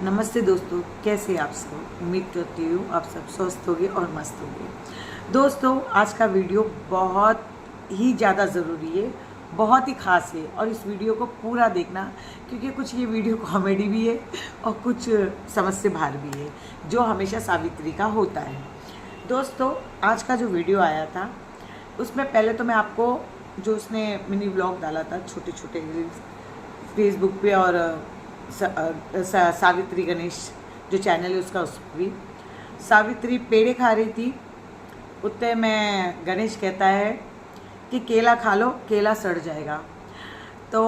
नमस्ते दोस्तों, कैसे आप सब। उम्मीद करती हूँ आप सब स्वस्थ होंगे और मस्त होंगे। दोस्तों, आज का वीडियो बहुत ही ज़्यादा ज़रूरी है, बहुत ही ख़ास है और इस वीडियो को पूरा देखना, क्योंकि कुछ ये वीडियो कॉमेडी भी है और कुछ समझ से बाहर भी है, जो हमेशा सावित्री का होता है। दोस्तों, आज का जो वीडियो आया था उसमें पहले तो मैं आपको जो उसने मिनी व्लॉग डाला था, छोटे छोटे रील्स फेसबुक पे और सावित्री गणेश जो चैनल है उसका, उस पर भी सावित्री पेड़े खा रही थी। उतने में गणेश कहता है कि केला खा लो, केला सड़ जाएगा। तो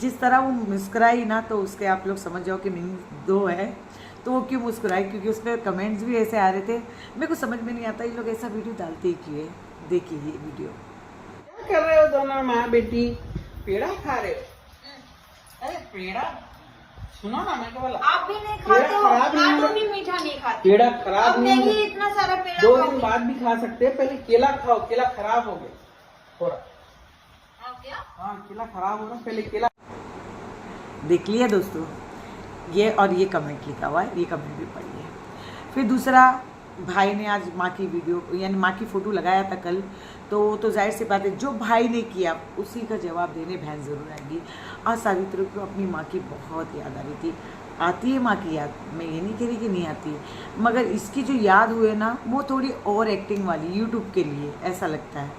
जिस तरह वो मुस्कुराई ना, तो उसके आप लोग समझ जाओ कि मीनिंग दो है। तो वो क्यों मुस्कुराई, क्योंकि उस पर कमेंट्स भी ऐसे आ रहे थे। मेरे को समझ में नहीं आता ये लोग ऐसा वीडियो डालते ही क्यों है। देखिए ये वीडियो। क्या कर रहे हो दोनों माँ बेटी? पेड़ा खा रहे हो? अरे पेड़ा सुनो ना, मैं क्या बोला, आप भी नहीं खाते हो, आप भी मीठा नहीं खाते। पेड़ा खराब अब नहीं नहीं, इतना सारा पेड़ा 2 खाओगे। दिन बाद भी खा सकते हैं। पहले केला खाओ, केला खराब हो गया थोड़ा। क्या? हाँ, केला खराब हो रहा, पहले केला। देख लिया दोस्तों ये, और ये कमेंट लिखा हुआ है, ये कमेंट भी पढ़िए। फिर दूसरा, भाई ने आज माँ की वीडियो यानी माँ की फ़ोटो लगाया था कल, तो जाहिर सी बात है जो भाई ने किया उसी का जवाब देने बहन ज़रूर आएगी। आज सावित्री को अपनी माँ की बहुत याद आ रही थी। आती है माँ की याद, मैं ये नहीं कह रही कि नहीं आती, मगर इसकी जो याद हुए ना, वो थोड़ी ओवर एक्टिंग वाली यूट्यूब के लिए ऐसा लगता है।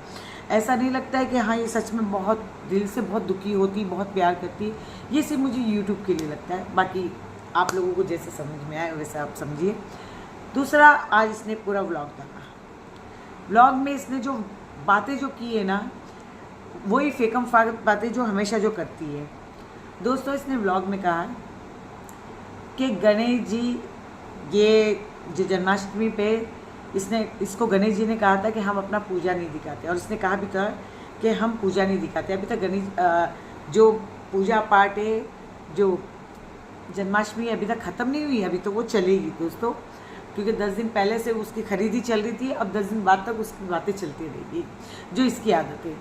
ऐसा नहीं लगता है कि हाँ ये सच में बहुत दिल से बहुत दुखी होती, बहुत प्यार करती। ये सिर्फ मुझे यूट्यूब के लिए लगता है, बाकी आप लोगों को जैसे समझ में आए वैसे आप समझिए। दूसरा, आज इसने पूरा व्लॉग डाला। व्लॉग में इसने जो बातें जो की है ना, वही फेकम फागत बातें जो हमेशा जो करती है। दोस्तों, इसने व्लॉग में कहा कि गणेश जी, ये जो जन्माष्टमी पे इसको गणेश जी ने कहा था कि हम अपना पूजा नहीं दिखाते, और इसने कहा भी था कि हम पूजा नहीं दिखाते। अभी तक गणेश जो पूजा पाठ है, जो जन्माष्टमी अभी तक ख़त्म नहीं हुई, अभी तो वो चलेगी दोस्तों, क्योंकि 10 दिन पहले से उसकी खरीदी चल रही थी। अब 10 दिन बाद तक उसकी बातें चलती रहेगी, जो इसकी आदत है।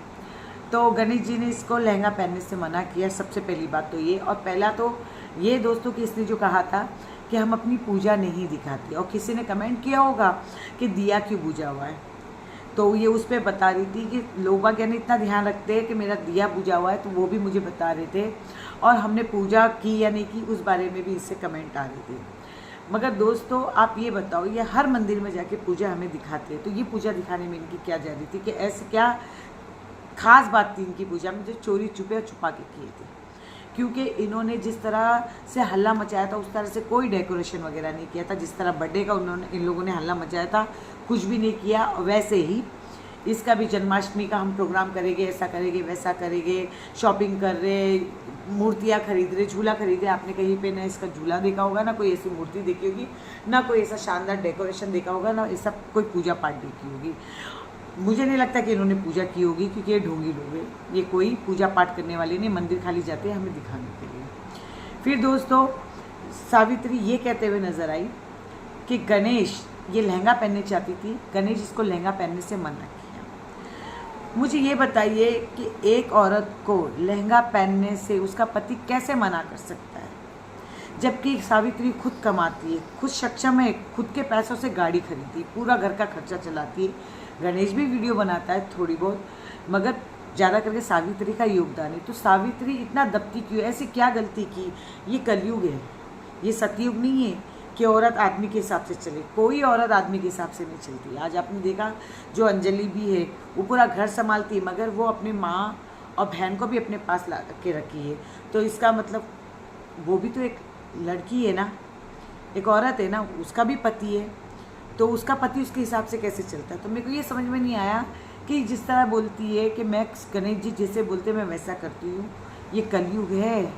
तो गणेश जी ने इसको लहंगा पहनने से मना किया, सबसे पहली बात तो ये। और पहला तो ये दोस्तों कि इसने जो कहा था कि हम अपनी पूजा नहीं दिखाते, और किसी ने कमेंट किया होगा कि दिया क्यों बुझा हुआ है, तो ये उस पर बता रही थी कि लोग यानी इतना ध्यान रखते हैं कि मेरा दिया बुझा हुआ है, तो वो भी मुझे बता रहे थे। और हमने पूजा की या नहीं की, उस बारे में भी इससे कमेंट आ रही थी। मगर दोस्तों, आप ये बताओ, ये हर मंदिर में जाके पूजा हमें दिखाते हैं, तो ये पूजा दिखाने में इनकी क्या जा रही थी, कि ऐसे क्या खास बात थी इनकी पूजा में जो चोरी छुपे और छुपा के किए थे। क्योंकि इन्होंने जिस तरह से हल्ला मचाया था, उस तरह से कोई डेकोरेशन वगैरह नहीं किया था। जिस तरह बर्थडे का इन लोगों ने हल्ला मचाया था, कुछ भी नहीं किया। वैसे ही इसका भी जन्माष्टमी का हम प्रोग्राम करेंगे, ऐसा करेंगे वैसा करेंगे, शॉपिंग कर रहे, मूर्तियाँ खरीद रहे, झूला खरीदे। आपने कहीं पे ना इसका झूला देखा होगा, ना कोई ऐसी मूर्ति देखी होगी, ना कोई ऐसा शानदार डेकोरेशन देखा होगा, ना ऐसा कोई पूजा पाठ देखी होगी। मुझे नहीं लगता कि इन्होंने पूजा की होगी, क्योंकि ये ढोंगी लोग हैं। ये कोई पूजा पाठ करने वाले नहीं, मंदिर खाली जाते हैं हमें दिखाने के लिए। फिर दोस्तों, सावित्री ये कहते हुए नजर आई कि गणेश ये लहंगा पहनने चाहती थी, गणेश इसको लहंगा पहनने से मना किया। मुझे ये बताइए कि एक औरत को लहंगा पहनने से उसका पति कैसे मना कर सकता है, जबकि सावित्री खुद कमाती है, खुद सक्षम है, खुद के पैसों से गाड़ी खरीदती, पूरा घर का खर्चा चलाती है। गणेश भी वीडियो बनाता है थोड़ी बहुत, मगर ज़्यादा करके सावित्री का योगदान है। तो सावित्री इतना दबती क्यों, ऐसी क्या गलती की? ये कलयुग है, ये सतयुग नहीं है कि औरत आदमी के हिसाब से चले। कोई औरत आदमी के हिसाब से नहीं चलती। आज आपने देखा जो अंजलि भी है, वो पूरा घर संभालती है, मगर वो अपनी माँ और बहन को भी अपने पास ला के रखी है। तो इसका मतलब वो भी तो एक लड़की है ना, एक औरत है ना, उसका भी पति है, तो उसका पति उसके हिसाब से कैसे चलता है? तो मेरे को ये समझ में नहीं आया कि जिस तरह बोलती है कि मैं गणेश जी जैसे बोलते मैं वैसा करती हूँ। ये कलयुग है,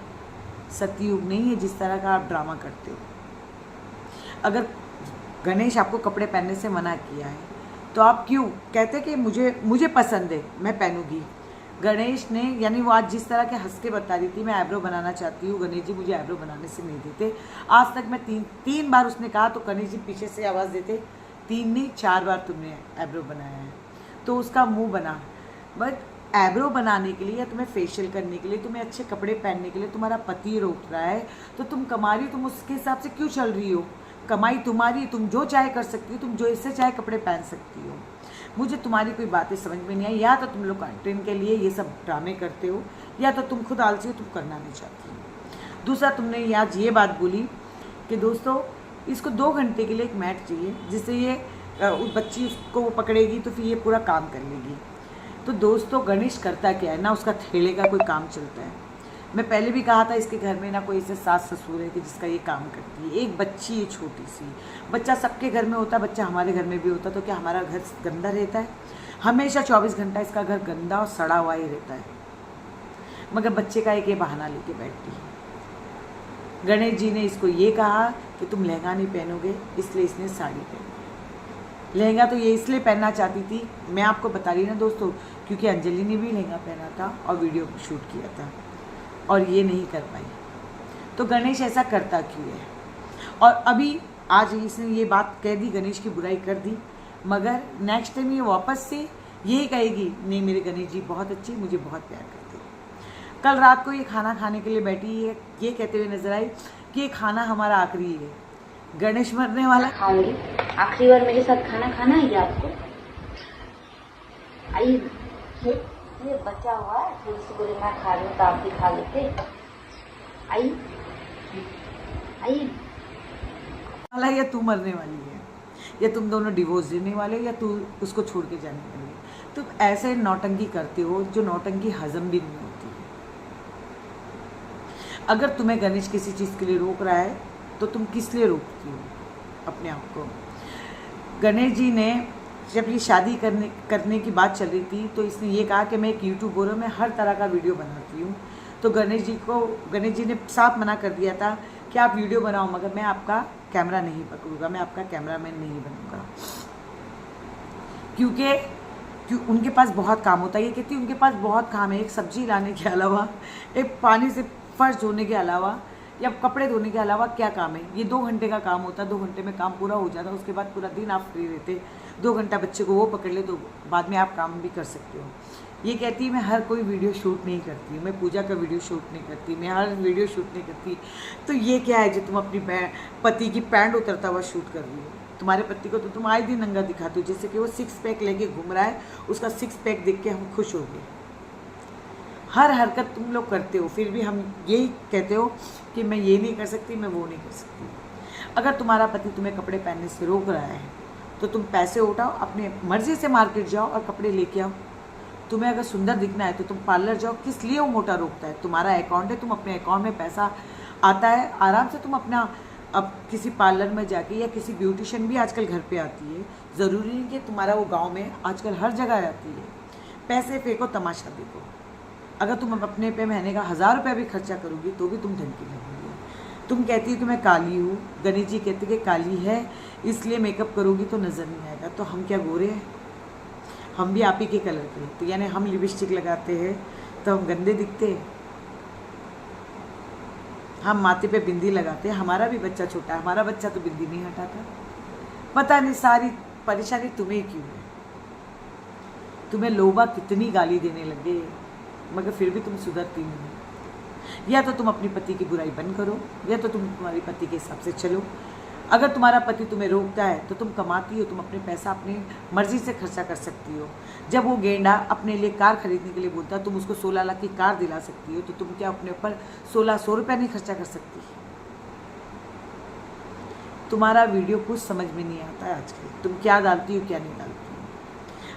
सतयुग नहीं है जिस तरह का आप ड्रामा करते हो। अगर गणेश आपको कपड़े पहनने से मना किया है, तो आप क्यों कहते कि मुझे पसंद है मैं पहनूंगी? गणेश ने, यानी वो आज जिस तरह के हंस के बता रही थी मैं आईब्रो बनाना चाहती हूँ, गणेश जी मुझे आईब्रो बनाने से नहीं देते। आज तक मैं तीन बार उसने कहा, तो गणेश जी पीछे से आवाज़ देते, 3 नहीं 4 बार तुमने आईब्रो बनाया है, तो उसका मुंह बना। बट आईब्रो बनाने के लिए या तुम्हें फेशियल करने के लिए, तुम्हें अच्छे कपड़े पहनने के लिए तुम्हारा पति रोक रहा है, तो तुम कमा रही हो, तुम उसके हिसाब से क्यों चल रही हो? कमाई तुम्हारी, तुम जो चाहे कर सकती हो, तुम जो इससे चाहे कपड़े पहन सकती हो। मुझे तुम्हारी कोई बातें समझ में नहीं आई। या तो तुम लोग कंटेंट के लिए ये सब ड्रामे करते हो, या तो तुम खुद आलसी हो, तुम करना नहीं चाहती हो। दूसरा, तुमने आज ये बात बोली कि दोस्तों इसको 2 घंटे के लिए एक मैट चाहिए, जिससे ये उस बच्ची उसको वो पकड़ेगी तो फिर ये पूरा काम कर लेगी। तो दोस्तों गणेश करता क्या है ना, उसका ठेले का कोई काम चलता है। मैं पहले भी कहा था इसके घर में ना कोई ऐसे सास ससुर है कि जिसका ये काम करती है। एक बच्ची है छोटी सी, बच्चा सबके घर में होता है, बच्चा हमारे घर में भी होता, तो क्या हमारा घर गंदा रहता है? हमेशा 24 घंटा इसका घर गंदा और सड़ा हुआ ही रहता है, मगर बच्चे का एक ये बहाना लेके बैठती है। गणेश जी ने इसको ये कहा कि तुम लहंगा नहीं पहनोगे, इसलिए इसने साड़ी पहनी। लहंगा तो ये इसलिए पहनना चाहती थी, मैं आपको बता रही ना दोस्तों, क्योंकि अंजलि ने भी लहंगा पहना था और वीडियो शूट किया था और ये नहीं कर पाई। तो गणेश ऐसा करता क्यों है? और अभी आज इसने ये बात कह दी, गणेश की बुराई कर दी, मगर नेक्स्ट टाइम ये वापस से यही कहेगी, नहीं मेरे गणेश जी बहुत अच्छे, मुझे बहुत प्यार करते हैं। कल रात को ये खाना खाने के लिए बैठी है, ये कहते हुए नजर आई कि ये खाना हमारा आखिरी है, गणेश मरने वाला। खाऊंगी आखिरी बार मेरे साथ खाना खाना है क्या आपको? आइए, ये बचा हुआ है, फिर से बोले मैं खा रही हूँ तो आप भी खा लेते। आइए आइए। वाला या तू मरने वाली है, या तुम दोनों डिवोर्स देने वाले हो, या तू उसको छोड़ के जाने वाली है। तुम ऐसे नौटंकी करते हो जो नौटंकी हजम भी नहीं होती है। अगर तुम्हें गणेश किसी चीज़ के लिए रोक रहा है तो तुम किस लिए रोकती हो अपने आप को? गणेश जी ने जब ये शादी करने की बात चल रही थी तो इसने ये कहा कि मैं एक यूट्यूबर हूँ, मैं हर तरह का वीडियो बनाती हूँ। तो गणेश जी ने साफ मना कर दिया था कि आप वीडियो बनाओ, मगर मैं आपका कैमरा नहीं पकड़ूंगा, मैं आपका कैमरामैन नहीं बनूंगा, क्योंकि उनके पास बहुत काम होता है। ये कहती उनके पास बहुत काम है, एक सब्जी लाने के अलावा, एक पानी से फर्श धोने के अलावा, या कपड़े धोने के अलावा क्या काम है? ये 2 घंटे का काम होता है, 2 घंटे में काम पूरा हो जाता है, उसके बाद पूरा दिन आप फ्री रहते। 2 घंटा बच्चे को वो पकड़ ले तो बाद में आप काम भी कर सकते हो। ये कहती है मैं हर कोई वीडियो शूट नहीं करती, मैं पूजा का वीडियो शूट नहीं करती, मैं हर वीडियो शूट नहीं करती। तो ये क्या है जो तुम अपनी पति की पैंट उतरता हुआ शूट कर रही हो? तुम्हारे पति को तो तुम आए दिन नंगा दिखाते हो, जैसे कि वो 6 पैक लेके घूम रहा है, उसका 6 पैक देख के हम खुश हो गए। हर हरकत तुम लोग करते हो, फिर भी हम यही कहते हो कि मैं ये नहीं कर सकती, मैं वो नहीं कर सकती। अगर तुम्हारा पति तुम्हें कपड़े पहनने से रोक रहा है तो तुम पैसे उठाओ, अपने मर्जी से मार्केट जाओ और कपड़े लेके आओ। तुम्हें अगर सुंदर दिखना है तो तुम पार्लर जाओ। किस लिए वो मोटा रोकता है? तुम्हारा अकाउंट है, तुम अपने अकाउंट में पैसा आता है, आराम से तुम अपना अब किसी पार्लर में जाके, या किसी ब्यूटिशियन भी आजकल घर पे आती है, ज़रूरी नहीं कि तुम्हारा वो गाँव में, आजकल हर जगह आती है। पैसे फेंको, तमाशा देखो। अगर तुम अपने पे महीने का 1000 रुपया भी खर्चा करोगी तो भी तुम धन की लगोगी। तुम कहती हो कि मैं काली हूँ, गणेश जी कहते कि काली है इसलिए मेकअप करोगी तो नज़र नहीं आएगा। तो हम क्या गोरे हैं? हम भी आप ही के कलर के, तो यानी हम लिपस्टिक लगाते हैं तो हम गंदे दिखते हैं? हम माथे पे बिंदी लगाते हैं, हमारा भी बच्चा छोटा है, हमारा बच्चा तो बिंदी नहीं हटाता। पता नहीं सारी परेशानी तुम्हें क्यों है? तुम्हें लोबा कितनी गाली देने लगे, मगर फिर भी तुम सुधरती नहीं। या तो तुम अपनी पति की बुराई बंद करो, या तो तुम तुम्हारे पति के हिसाब से चलो। अगर तुम्हारा पति तुम्हें रोकता है तो तुम कमाती हो, तुम अपने पैसा अपनी मर्जी से खर्चा कर सकती हो। जब वो गेंडा अपने लिए कार खरीदने के लिए बोलता है, तुम उसको 16 लाख की कार दिला सकती हो, तो तुम क्या अपने ऊपर 1600 रुपया नहीं खर्चा कर सकती? तुम्हारा वीडियो कुछ समझ में नहीं आता है आजकल, तुम क्या डालती हो क्या नहीं डालती हो।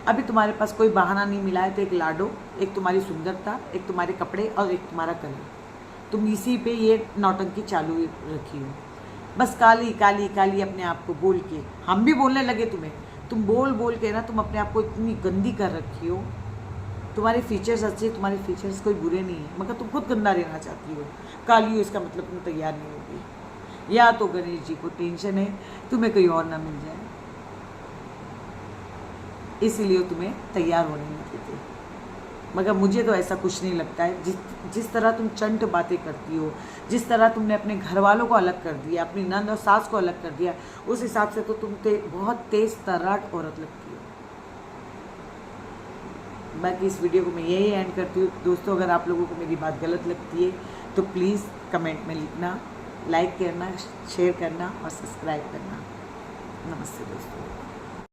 अभी तुम्हारे पास कोई बहाना नहीं मिला है तो एक लाडो, एक तुम्हारी सुंदरता, एक तुम्हारे कपड़े और एक तुम्हारा कलर, तुम इसी पे ये नौटंकी चालू रखी हो। बस काली काली काली अपने आप को बोल के, हम भी बोलने लगे तुम्हें, तुम बोल बोल के ना तुम अपने आप को इतनी गंदी कर रखी हो। तुम्हारे फीचर्स अच्छे, तुम्हारे फीचर्स कोई बुरे नहीं है, मगर तुम खुद गंदा रहना चाहती हो। काली हो इसका मतलब तुम तैयार नहीं होगी। या तो गणेश जी को टेंशन है तुम्हें कोई और ना मिल जाए, इसीलिए तुम्हें तैयार होने नहीं देते। मगर मुझे तो ऐसा कुछ नहीं लगता है। जिस तरह तुम चंट बातें करती हो, जिस तरह तुमने अपने घर वालों को अलग कर दिया, अपनी नंद और सास को अलग कर दिया, उस हिसाब से तो तुम बहुत तेज तर्राट औरत लगती हो। बाकी इस वीडियो को मैं यही एंड करती हूँ दोस्तों। अगर आप लोगों को मेरी बात गलत लगती है तो प्लीज़ कमेंट में लिखना, लाइक करना, शेयर करना और सब्सक्राइब करना। नमस्ते दोस्तों।